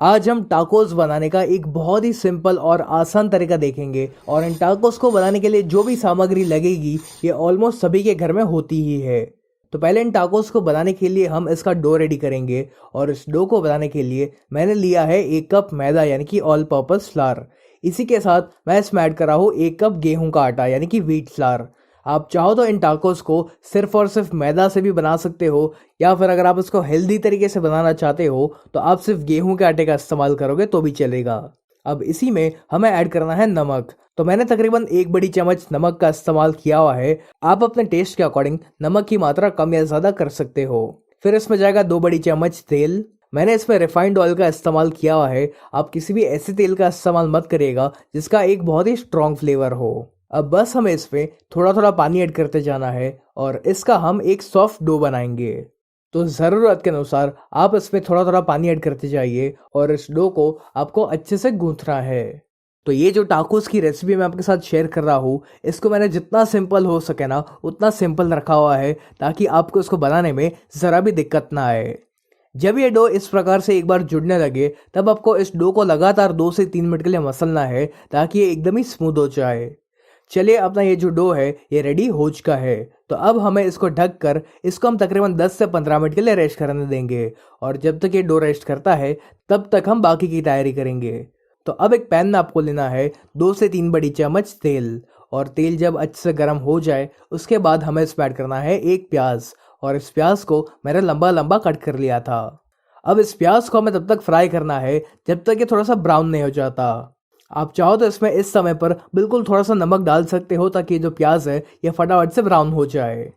आज हम टाकोस बनाने का एक बहुत ही सिंपल और आसान तरीका देखेंगे और इन टाकोस को बनाने के लिए जो भी सामग्री लगेगी ये ऑलमोस्ट सभी के घर में होती ही है। तो पहले इन टाकोस को बनाने के लिए हम इसका डो रेडी करेंगे और इस डो को बनाने के लिए मैंने लिया है 1 कप मैदा यानी कि ऑल पर्पस फ्लावर। इसी के साथ मैं इसमें ऐड कर रहा हूँ 1 कप गेहूं का आटा यानी कि व्हीट फ्लावर। आप चाहो तो इन टाकोस को सिर्फ और सिर्फ मैदा से भी बना सकते हो या फिर अगर आप इसको हेल्दी तरीके से बनाना चाहते हो तो आप सिर्फ गेहूं के आटे का इस्तेमाल करोगे तो भी चलेगा। अब इसी में हमें ऐड करना है नमक। तो मैंने तकरीबन 1 बड़ी चम्मच नमक का इस्तेमाल किया हुआ है। आप अपने टेस्ट के अकॉर्डिंग नमक की मात्रा कम या ज़्यादा कर सकते हो। फिर इसमें जाएगा 2 बड़ी चम्मच तेल। मैंने इसमें रिफाइंड ऑयल का इस्तेमाल किया हुआ है। आप किसी भी ऐसे तेल का इस्तेमाल मत करिएगा जिसका एक बहुत ही स्ट्रॉन्ग फ्लेवर हो। अब बस हमें इसमें थोड़ा थोड़ा पानी ऐड करते जाना है और इसका हम एक सॉफ्ट डो बनाएंगे। तो ज़रूरत के अनुसार आप इसमें थोड़ा थोड़ा पानी ऐड करते जाइए और इस डो को आपको अच्छे से गूंथना है। तो ये जो टाकोस की रेसिपी मैं आपके साथ शेयर कर रहा हूँ इसको मैंने जितना सिंपल हो सके ना उतना सिंपल रखा हुआ है ताकि आपको इसको बनाने में ज़रा भी दिक्कत ना आए। जब ये डो इस प्रकार से एक बार जुड़ने लगे तब आपको इस डो को लगातार 2 से 3 मिनट के लिए मसलना है ताकि ये एकदम ही स्मूथ हो जाए। चलिए अपना ये जो डो है ये रेडी हो चुका है। तो अब हमें इसको ढक कर इसको हम तकरीबन 10 से 15 मिनट के लिए रेस्ट करने देंगे और जब तक ये डो रेस्ट करता है तब तक हम बाकी की तैयारी करेंगे। तो अब एक पैन में आपको लेना है 2 से 3 बड़ी चम्मच तेल और तेल जब अच्छे से गर्म हो जाए उसके बाद हमें इसमें ऐड करना है एक प्याज और इस प्याज को मैंने लंबा लंबा कट कर लिया था। अब इस प्याज को हमें तब तक फ्राई करना है जब तक ये थोड़ा सा ब्राउन नहीं हो जाता। आप चाहो तो इसमें इस समय पर बिल्कुल थोड़ा सा नमक डाल सकते हो ताकि ये जो प्याज है ये फटाफट से ब्राउन हो जाए।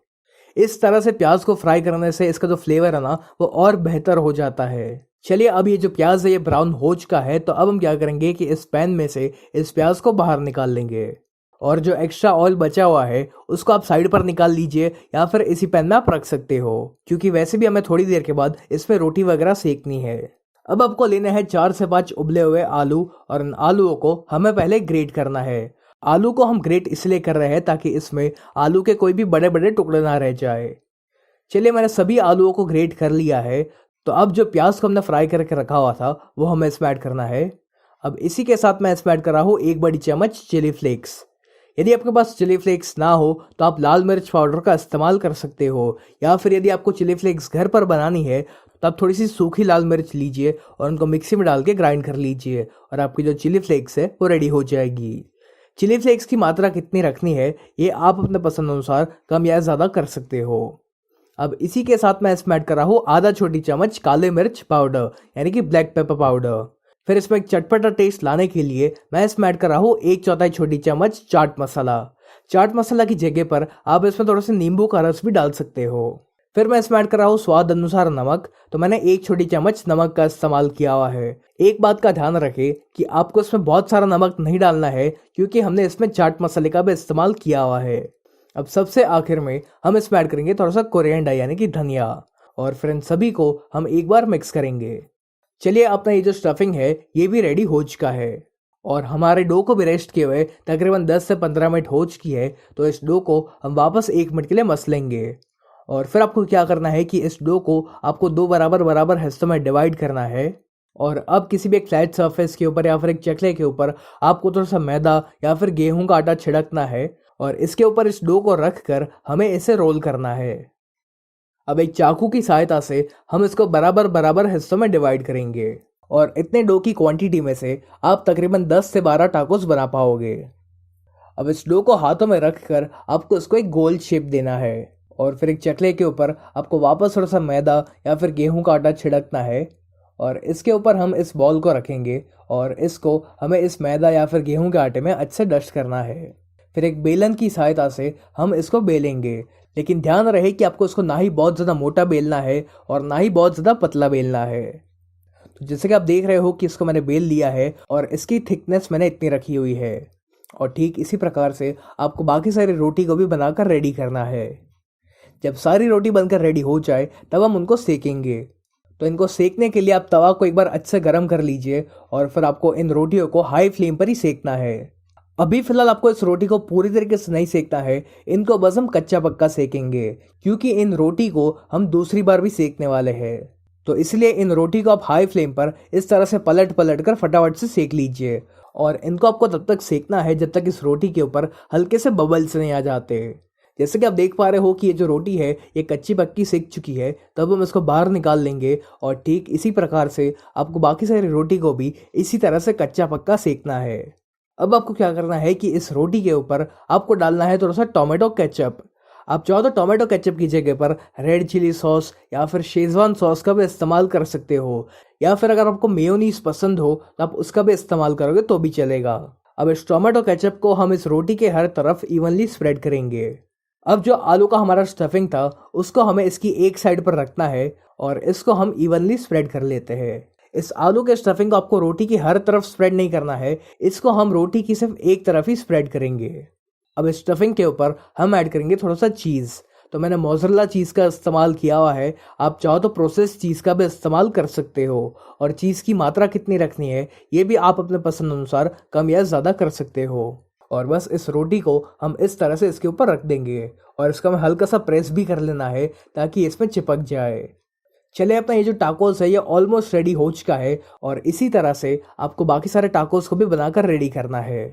इस तरह से प्याज को फ्राई करने से इसका जो फ्लेवर है ना वो और बेहतर हो जाता है। चलिए अब ये जो प्याज है ये ब्राउन हो चुका है तो अब हम क्या करेंगे कि इस पैन में से इस प्याज को बाहर निकाल लेंगे और जो एक्स्ट्रा ऑयल बचा हुआ है उसको आप साइड पर निकाल लीजिए या फिर इसी पैन में आप रख सकते हो क्योंकि वैसे भी हमें थोड़ी देर के बाद इसमें रोटी वगैरह सेकनी है। अब आपको लेने हैं 4 से 5 उबले हुए आलू और इन आलूओं को हमें पहले ग्रेट करना है। आलू को हम ग्रेट इसलिए कर रहे हैं ताकि इसमें आलू के कोई भी बड़े बड़े टुकड़े ना रह जाए। चलिए मैंने सभी आलूओं को ग्रेट कर लिया है। तो अब जो प्याज को हमने फ्राई करके रखा हुआ था वो हमें इसमें ऐड करना है। अब इसी के साथ मैं इसमें ऐड कर रहा हूँ 1 बड़ी चम्मच चिली फ्लेक्स। यदि आपके पास चिली फ्लेक्स ना हो तो आप लाल मिर्च पाउडर का इस्तेमाल कर सकते हो या फिर यदि आपको चिली फ्लेक्स घर पर बनानी है तो आप थोड़ी सी सूखी लाल मिर्च लीजिए और उनको मिक्सी में डाल के ग्राइंड कर लीजिए और आपकी जो चिली फ्लेक्स है वो रेडी हो जाएगी। चिली फ्लेक्स की मात्रा कितनी रखनी है ये आप अपने पसंद अनुसार कम या ज़्यादा कर सकते हो। अब इसी के साथ मैं इसमें ऐड कर रहा हूँ आधा छोटी चम्मच काले मिर्च पाउडर यानी कि ब्लैक पेपर पाउडर। फिर इसमें एक चटपटा टेस्ट लाने के लिए मैं इसमें ऐड कर रहा हूँ 1/4 छोटी चम्मच चाट मसाला। चाट मसाला की जगह पर आप इसमें थोड़ा सा नींबू का रस भी डाल सकते हो। फिर मैं इसमें ऐड कर रहा हूँ स्वाद अनुसार नमक। तो मैंने 1 छोटी चम्मच नमक का इस्तेमाल किया हुआ है। एक बात का ध्यान रखें कि आपको इसमें बहुत सारा नमक नहीं डालना है क्योंकि हमने इसमें चाट मसाले का भी इस्तेमाल किया हुआ है। अब सबसे आखिर में हम इसमें ऐड करेंगे थोड़ा सा कोरिएंडर यानी कि धनिया और फिर इन सभी को हम एक बार मिक्स करेंगे। चलिए अपना ये जो स्टफिंग है ये भी रेडी हो चुका है और हमारे डो को भी रेस्ट किए हुए तकरीबन 10 से 15 मिनट हो चुकी है। तो इस डो को हम वापस 1 मिनट के लिए मस लेंगे और फिर आपको क्या करना है कि इस डो को आपको 2 बराबर बराबर हिस्सों में डिवाइड करना है और अब किसी भी एक फ्लैट सरफेस के ऊपर या फिर एक चकले के ऊपर आपको थोड़ा सा मैदा या फिर गेहूं का आटा छिड़कना है और इसके ऊपर इस डो को रख कर हमें इसे रोल करना है। अब एक चाकू की सहायता से हम इसको बराबर बराबर हिस्सों में डिवाइड करेंगे और इतने डो की क्वांटिटी में से आप तकरीबन 10 से 12 टाकोस बना पाओगे। अब इस डो को हाथों में रखकर आपको इसको एक गोल शेप देना है और फिर एक चकले के ऊपर आपको वापस थोड़ा सा मैदा या फिर गेहूं का आटा छिड़कना है और इसके ऊपर हम इस बॉल को रखेंगे और इसको हमें इस मैदा या फिर गेहूं के आटे में अच्छे डस्ट करना है। फिर एक बेलन की सहायता से हम इसको बेलेंगे, लेकिन ध्यान रहे कि आपको इसको ना ही बहुत ज़्यादा मोटा बेलना है और ना ही बहुत ज़्यादा पतला बेलना है। तो जैसे कि आप देख रहे हो कि इसको मैंने बेल लिया है और इसकी थिकनेस मैंने इतनी रखी हुई है और ठीक इसी प्रकार से आपको बाकी सारी रोटी को भी बनाकर रेडी करना है। जब सारी रोटी बनकर रेडी हो जाए तब हम उनको सेकेंगे। तो इनको सेकने के लिए आप तवा को एक बार अच्छे गर्म कर लीजिए और फिर आपको इन रोटियों को हाई फ्लेम पर ही सेकना है। अभी फिलहाल आपको इस रोटी को पूरी तरीके से नहीं सेकना है, इनको बस हम कच्चा पक्का सेकेंगे क्योंकि इन रोटी को हम दूसरी बार भी सेकने वाले हैं। तो इसलिए इन रोटी को आप हाई फ्लेम पर इस तरह से पलट पलट कर फटाफट से सेक लीजिए। और इनको आपको तब तक सेकना है जब तक इस रोटी के ऊपर हल्के से बबल्स नहीं आ जाते। जैसे कि आप देख पा रहे हो कि ये जो रोटी है ये कच्ची पक्की सेक चुकी है, तब हम इसको बाहर निकाल लेंगे। और ठीक इसी प्रकार से आपको बाकी सारी रोटी को भी इसी तरह से कच्चा पक्का सेकना है। अब आपको क्या करना है कि इस रोटी के ऊपर आपको डालना है थोड़ा सा टोमेटो केचप। आप चाहो तो टोमेटो केचप की जगह पर रेड चिली सॉस या फिर शेजवान सॉस का भी इस्तेमाल कर सकते हो, या फिर अगर आपको मेयोनीज पसंद हो तो आप उसका भी इस्तेमाल करोगे तो भी चलेगा। अब इस टोमेटो केचप को हम इस रोटी के हर तरफ इवनली स्प्रेड करेंगे। अब जो आलू का हमारा स्टफिंग था उसको हमें इसकी एक साइड पर रखना है और इसको हम इवनली स्प्रेड कर लेते हैं। इस आलू के स्टफिंग को आपको रोटी की हर तरफ स्प्रेड नहीं करना है, इसको हम रोटी की सिर्फ एक तरफ ही स्प्रेड करेंगे। अब इस स्टफिंग के ऊपर हम ऐड करेंगे थोड़ा सा चीज़। तो मैंने मोज़रेला चीज़ का इस्तेमाल किया हुआ है, आप चाहो तो प्रोसेस चीज़ का भी इस्तेमाल कर सकते हो। और चीज़ की मात्रा कितनी रखनी है ये भी आप अपने पसंद अनुसार कम या ज़्यादा कर सकते हो। और बस इस रोटी को हम इस तरह से इसके ऊपर रख देंगे और इसका हमें हल्का सा प्रेस भी कर लेना है ताकि इसमें चिपक जाए। चलिए, अपना ये जो टाकोस है ये ऑलमोस्ट रेडी हो चुका है और इसी तरह से आपको बाकी सारे टाकोस को भी बनाकर रेडी करना है।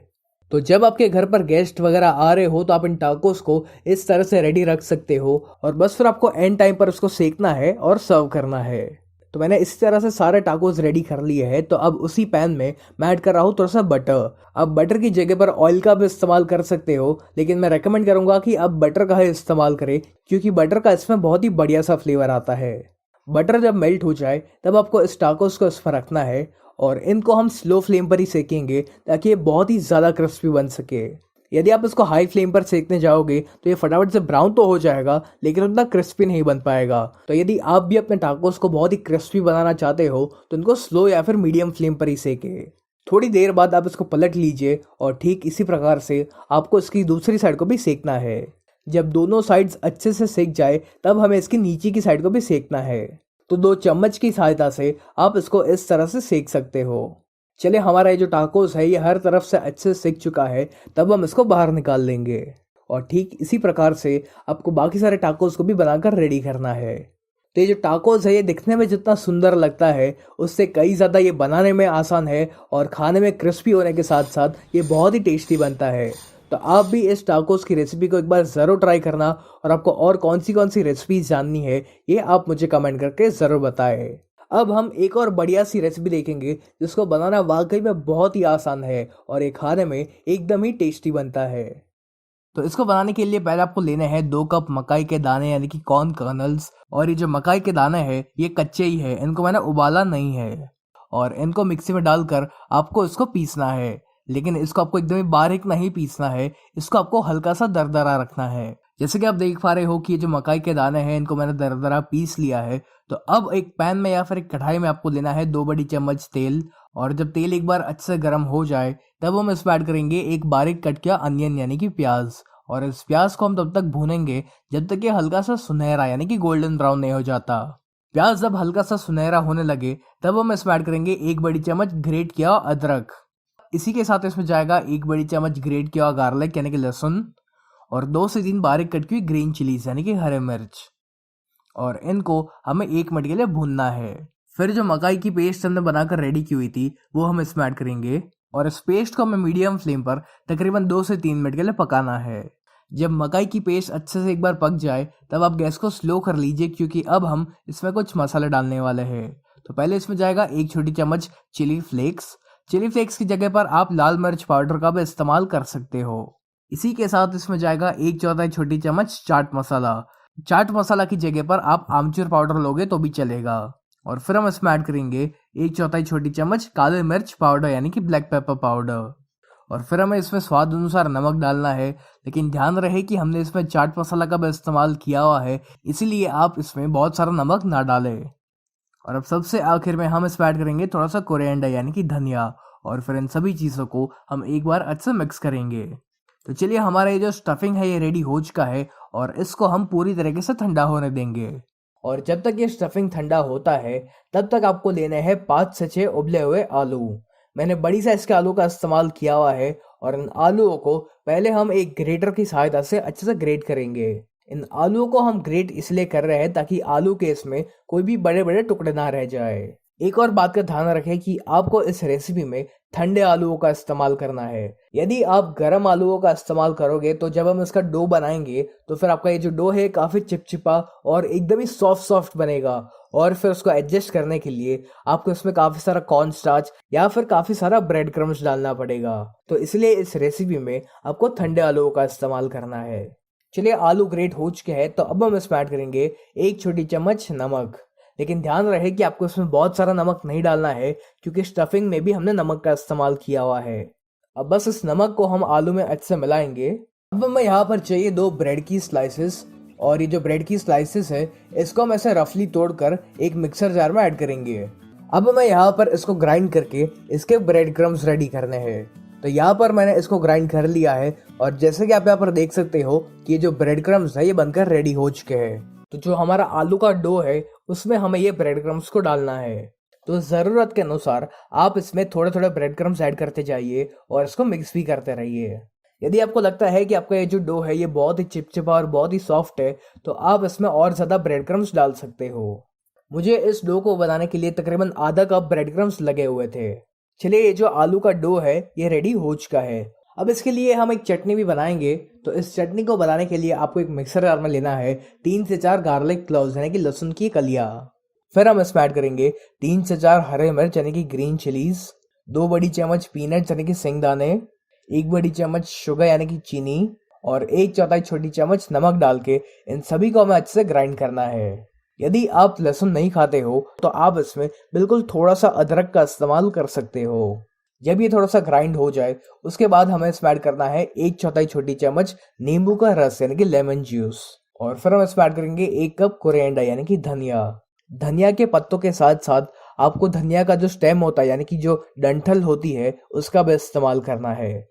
तो जब आपके घर पर गेस्ट वगैरह आ रहे हो तो आप इन टाकोस को इस तरह से रेडी रख सकते हो और बस फिर आपको एंड टाइम पर उसको सेकना है और सर्व करना है। तो मैंने इसी तरह से सारे टाकोस रेडी कर लिए हैं। तो अब उसी पैन में मैं ऐड कर रहा हूँ थोड़ा सा बटर। अब बटर की जगह पर ऑयल का भी इस्तेमाल कर सकते हो, लेकिन मैं रेकमेंड करूँगा कि अब बटर का ही इस्तेमाल करें क्योंकि बटर का इसमें बहुत ही बढ़िया सा फ्लेवर आता है। बटर जब मेल्ट हो जाए तब आपको इस टाकोस को इसमें रखना है और इनको हम स्लो फ्लेम पर ही सेकेंगे ताकि ये बहुत ही ज़्यादा क्रिस्पी बन सके। यदि आप इसको हाई फ्लेम पर सेकने जाओगे तो ये फटाफट से ब्राउन तो हो जाएगा लेकिन उतना क्रिस्पी नहीं बन पाएगा। तो यदि आप भी अपने टाकोस को बहुत ही क्रिस्पी बनाना चाहते हो तो इनको स्लो या फिर मीडियम फ्लेम पर ही सेके। थोड़ी देर बाद आप इसको पलट लीजिए और ठीक इसी प्रकार से आपको इसकी दूसरी साइड को भी सेकना है। जब दोनों साइड्स अच्छे से सेक जाए तब हमें इसकी नीचे की साइड को भी सेकना है। तो 2 चम्मच की सहायता से आप इसको इस तरह से सेक सकते हो। चलिए, हमारा ये जो टाकोस है ये हर तरफ से अच्छे से सेक चुका है, तब हम इसको बाहर निकाल लेंगे। और ठीक इसी प्रकार से आपको बाकी सारे टाकोस को भी बनाकर रेडी करना है। तो ये जो टाकोस है ये दिखने में जितना सुंदर लगता है उससे कई ज़्यादा ये बनाने में आसान है और खाने में क्रिस्पी होने के साथ साथ ये बहुत ही टेस्टी बनता है। तो आप भी इस टाकोस की रेसिपी को एक बार ज़रूर ट्राई करना और आपको और कौन सी रेसिपीज जाननी है ये आप मुझे कमेंट करके ज़रूर बताएं। अब हम एक और बढ़िया सी रेसिपी देखेंगे जिसको बनाना वाकई में बहुत ही आसान है और ये खाने में एकदम ही टेस्टी बनता है। तो इसको बनाने के लिए पहले आपको लेने हैं 2 कप मकाई के दाने यानी कि कॉर्न कर्नल्स। और ये जो मकाई के दाने हैं ये कच्चे ही है, इनको मैंने उबाला नहीं है। और इनको मिक्सी में डालकर आपको इसको पीसना है, लेकिन इसको आपको एकदम ही बारीक नहीं पीसना है, इसको आपको हल्का सा दरदरा रखना है। जैसे कि आप देख पा रहे हो कि ये जो मकाई के दाने हैं इनको मैंने दरदरा पीस लिया है। तो अब एक पैन में या फिर एक कढ़ाई में आपको लेना है 2 बड़ी चम्मच तेल। और जब तेल एक बार अच्छे से गर्म हो जाए तब हम इसमें ऐड करेंगे एक बारीक कट किया अनियन यानी कि प्याज। और इस प्याज को हम तब तक भूनेंगे जब तक ये हल्का सा सुनहरा यानी कि गोल्डन ब्राउन नहीं हो जाता। प्याज जब हल्का सा सुनहरा होने लगे तब हम इसमें ऐड करेंगे 1 बड़ी चम्मच ग्रेट किया अदरक। इसी के साथ इसमें जाएगा 1 बड़ी चम्मच ग्रेट किया गार्लिक यानी कि लहसुन और 2 से 3 बारीक कट की ग्रीन चिलीज यानी कि हरे मिर्च। और इनको हमें 1 मिनट के लिए भूनना है। फिर जो मकाई की पेस्ट हमने बनाकर रेडी की हुई थी वो हम इसमें ऐड करेंगे और इस पेस्ट को हमें मीडियम फ्लेम पर तकरीबन 2 से 3 मिनट के लिए पकाना है। जब मकाई की पेस्ट अच्छे से एक बार पक जाए तब आप गैस को स्लो कर लीजिए क्योंकि अब हम इसमें कुछ मसाले डालने वाले हैं। तो पहले इसमें जाएगा 1 छोटी चम्मच चिली फ्लेक्स। चिली फ्लेक्स की जगह पर आप लाल मिर्च पाउडर का भी इस्तेमाल कर सकते हो। इसी के साथ इसमें जाएगा 1/4 छोटी चम्मच चाट मसाला। चाट मसाला की जगह पर आप आमचूर पाउडर लोगे तो भी चलेगा। और फिर हम इसमें ऐड करेंगे 1/4 छोटी चम्मच काले मिर्च पाउडर यानी कि ब्लैक पेपर पाउडर। और फिर हमें इसमें स्वाद अनुसार नमक डालना है, लेकिन ध्यान रहे कि हमने इसमें चाट मसाला का भी इस्तेमाल किया हुआ है, इसीलिए आप इसमें बहुत सारा नमक ना डालें। और अब सबसे आखिर में हम इसमें ऐड करेंगे थोड़ा सा कोरिएंडर यानी कि धनिया। और फिर इन सभी चीज़ों को हम एक बार अच्छे से मिक्स करेंगे। तो चलिए, हमारा ये जो स्टफिंग है ये रेडी हो चुका है और इसको हम पूरी तरीके से ठंडा होने देंगे। और जब तक ये स्टफिंग ठंडा होता है तब तक आपको लेने हैं 5 से 6 उबले हुए आलू। मैंने बड़ी साइज के आलू का इस्तेमाल किया हुआ है और इन आलूओं को पहले हम एक ग्रेटर की सहायता से अच्छे से ग्रेट करेंगे। इन आलूओं को हम ग्रेट इसलिए कर रहे हैं ताकि आलू के इसमें कोई भी बड़े बड़े टुकड़े ना रह जाए। एक और बात का ध्यान रखें कि आपको इस रेसिपी में ठंडे आलूओं का इस्तेमाल करना है। यदि आप गर्म आलूओं का इस्तेमाल करोगे तो जब हम इसका डो बनाएंगे तो फिर आपका ये जो डो है काफ़ी चिपचिपा और एकदम ही सॉफ्ट सॉफ्ट बनेगा। और फिर उसको एडजस्ट करने के लिए आपको इसमें काफ़ी सारा कॉर्न स्टार्च या फिर काफ़ी सारा ब्रेड क्रम्स डालना पड़ेगा। तो इसलिए इस रेसिपी में आपको ठंडे आलूओं का इस्तेमाल करना है। चलिए, आलू ग्रेट हो चुके हैं तो अब हम इसमें ऐड करेंगे 1 छोटी चम्मच नमक। लेकिन ध्यान रहे कि आपको इसमें बहुत सारा नमक नहीं डालना है क्योंकि स्टफिंग में भी हमने नमक का इस्तेमाल किया हुआ है। अब बस इस नमक को हम आलू में अच्छे से मिलाएंगे। अब हमें यहाँ पर चाहिए 2 ब्रेड की स्लाइसेस, और ये जो ब्रेड की स्लाइसेस है इसको हम ऐसे रफली तोड़कर एक मिक्सर जार में ऐड करेंगे। अब हमें यहाँ पर इसको ग्राइंड करके इसके ब्रेड क्रम्स रेडी करने हैं। तो यहाँ पर मैंने इसको ग्राइंड कर लिया है और जैसे कि आप यहाँ पर देख सकते हो कि ये जो ब्रेड क्रम्स है ये बनकर रेडी हो चुके हैं। तो जो हमारा आलू का डो है उसमें हमें ये ब्रेड क्रम्स को डालना है। तो ज़रूरत के अनुसार आप इसमें थोड़े थोड़े ब्रेड क्रम्स ऐड करते जाइए और इसको मिक्स भी करते रहिए। यदि आपको लगता है कि आपका ये जो डो है ये बहुत ही चिपचिपा और बहुत ही सॉफ्ट है तो आप इसमें और ज़्यादा ब्रेड क्रम्स डाल सकते हो। मुझे इस डो को बनाने के लिए तकरीबन आधा कप ब्रेड क्रम्स लगे हुए थे। चलिए, ये जो आलू का डो है ये रेडी हो चुका है। अब इसके लिए हम एक चटनी भी बनाएंगे। तो इस चटनी को बनाने के लिए आपको एक मिक्सर जार में लेना है 3 से 4 गार्लिक क्लोव्स यानी कि लहसुन की कलियां। फिर हम इसमें ऐड करेंगे 3 से 4 हरे मिर्च यानी कि ग्रीन चिलीज, 2 बड़ी चम्मच पीनट्स यानी कि सिंगदाने, 1 बड़ी चम्मच शुगर यानी कि चीनी और 1/4 छोटी चम्मच नमक डाल के इन सभी को हमें अच्छे से ग्राइंड करना है। यदि आप लहसुन नहीं खाते हो तो आप इसमें बिल्कुल थोड़ा सा अदरक का इस्तेमाल कर सकते हो। जब ये थोड़ा सा ग्राइंड हो जाए उसके बाद हमें इसमें ऐड करना है 1/4 छोटी चम्मच नींबू का रस यानी कि लेमन जूस। और फिर हम इसमें ऐड करेंगे 1 कप कोरिएंडर यानी कि धनिया। धनिया के पत्तों के साथ साथ आपको धनिया का जो स्टेम होता है यानी कि जो डंठल होती है उसका भी इस्तेमाल करना है।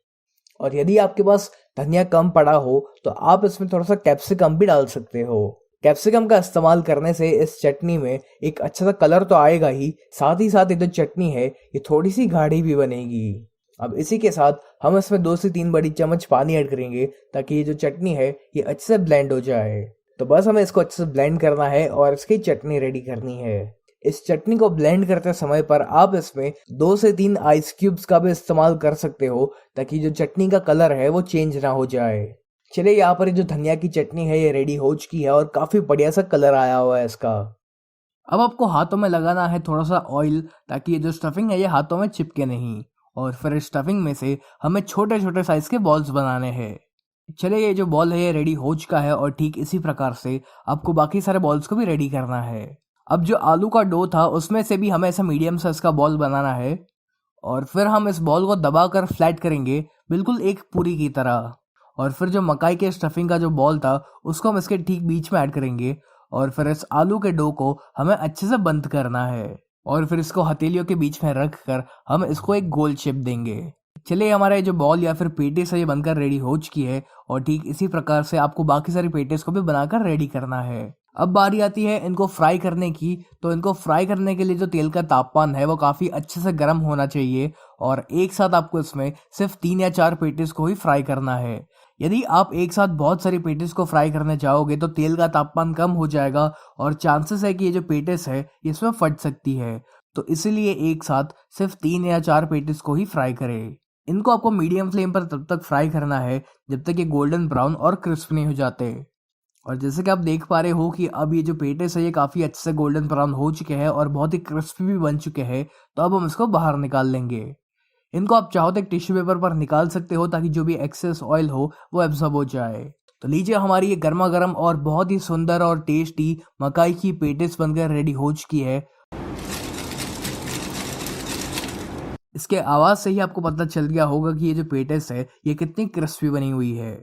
और यदि आपके पास धनिया कम पड़ा हो तो आप इसमें थोड़ा सा कैप्सिकम भी डाल सकते हो। कैप्सिकम का इस्तेमाल करने से इस चटनी में एक अच्छा सा कलर तो आएगा ही, साथ ये जो चटनी है ये थोड़ी सी गाढ़ी भी बनेगी। अब इसी के साथ हम इसमें 2 से 3 बड़ी चम्मच पानी ऐड करेंगे ताकि ये जो चटनी है ये अच्छे से ब्लेंड हो जाए। तो बस हमें इसको अच्छे से ब्लेंड करना है और इसकी चटनी रेडी करनी है। इस चटनी को ब्लेंड करते समय पर आप इसमें 2 से 3 आइस क्यूब्स का भी इस्तेमाल कर सकते हो ताकि जो चटनी का कलर है वो चेंज ना हो जाए। चलिए, यहाँ पर जो धनिया की चटनी है ये रेडी हो चुकी है और काफ़ी बढ़िया सा कलर आया हुआ है इसका। अब आपको हाथों में लगाना है थोड़ा सा ऑयल ताकि ये जो स्टफिंग है ये हाथों में चिपके नहीं। और फिर इस स्टफिंग में से हमें छोटे छोटे साइज के बॉल्स बनाने हैं। चलिए, ये जो बॉल है ये रेडी हो चुका है और ठीक इसी प्रकार से आपको बाकी सारे बॉल्स को भी रेडी करना है। अब जो आलू का डो था उसमें से भी हमें ऐसा मीडियम साइज का बॉल बनाना है और फिर हम इस बॉल को दबाकर फ्लैट करेंगे बिल्कुल एक पूरी की तरह। और फिर जो मकाई के स्टफिंग का जो बॉल था उसको हम इसके ठीक बीच में ऐड करेंगे और फिर इस आलू के डो को हमें अच्छे से बंद करना है और फिर इसको हथेलियों के बीच में रख कर हम इसको एक गोल शेप देंगे। चलिए, हमारा जो बॉल या फिर पेटिस है ये बनकर रेडी हो चुकी है और ठीक इसी प्रकार से आपको बाकी सारी पेटिस को भी बनाकर रेडी करना है। अब बारी आती है इनको फ्राई करने की। तो इनको फ्राई करने के लिए जो तेल का तापमान है वो काफ़ी अच्छे से गर्म होना चाहिए और एक साथ आपको इसमें सिर्फ 3 या 4 पेटिस को ही फ्राई करना है। यदि आप एक साथ बहुत सारी पेटिस को फ्राई करने जाओगे तो तेल का तापमान कम हो जाएगा और चांसेस है कि ये जो पेटिस है इसमें फट सकती है। तो इसीलिए एक साथ सिर्फ 3 या 4 पेटिस को ही फ्राई करें। इनको आपको मीडियम फ्लेम पर तब तक फ्राई करना है जब तक ये गोल्डन ब्राउन और क्रिस्प नहीं हो जाते। और जैसे कि आप देख पा रहे हो कि अब ये जो पेटिस है ये काफ़ी अच्छे से गोल्डन ब्राउन हो चुके हैं और बहुत ही क्रिस्पी भी बन चुके हैं। तो अब हम इसको बाहर निकाल लेंगे। इनको आप चाहो तो एक टिश्यू पेपर पर निकाल सकते हो ताकि जो भी एक्सेस ऑयल हो वो एब्जॉर्ब हो जाए। तो लीजिए, हमारी ये गर्मा गर्म और बहुत ही सुंदर और टेस्टी मकाई की पेटिस बनकर रेडी हो चुकी है। इसके आवाज़ से ही आपको पता चल गया होगा कि ये जो पेटिस है ये कितनी क्रिस्पी बनी हुई है।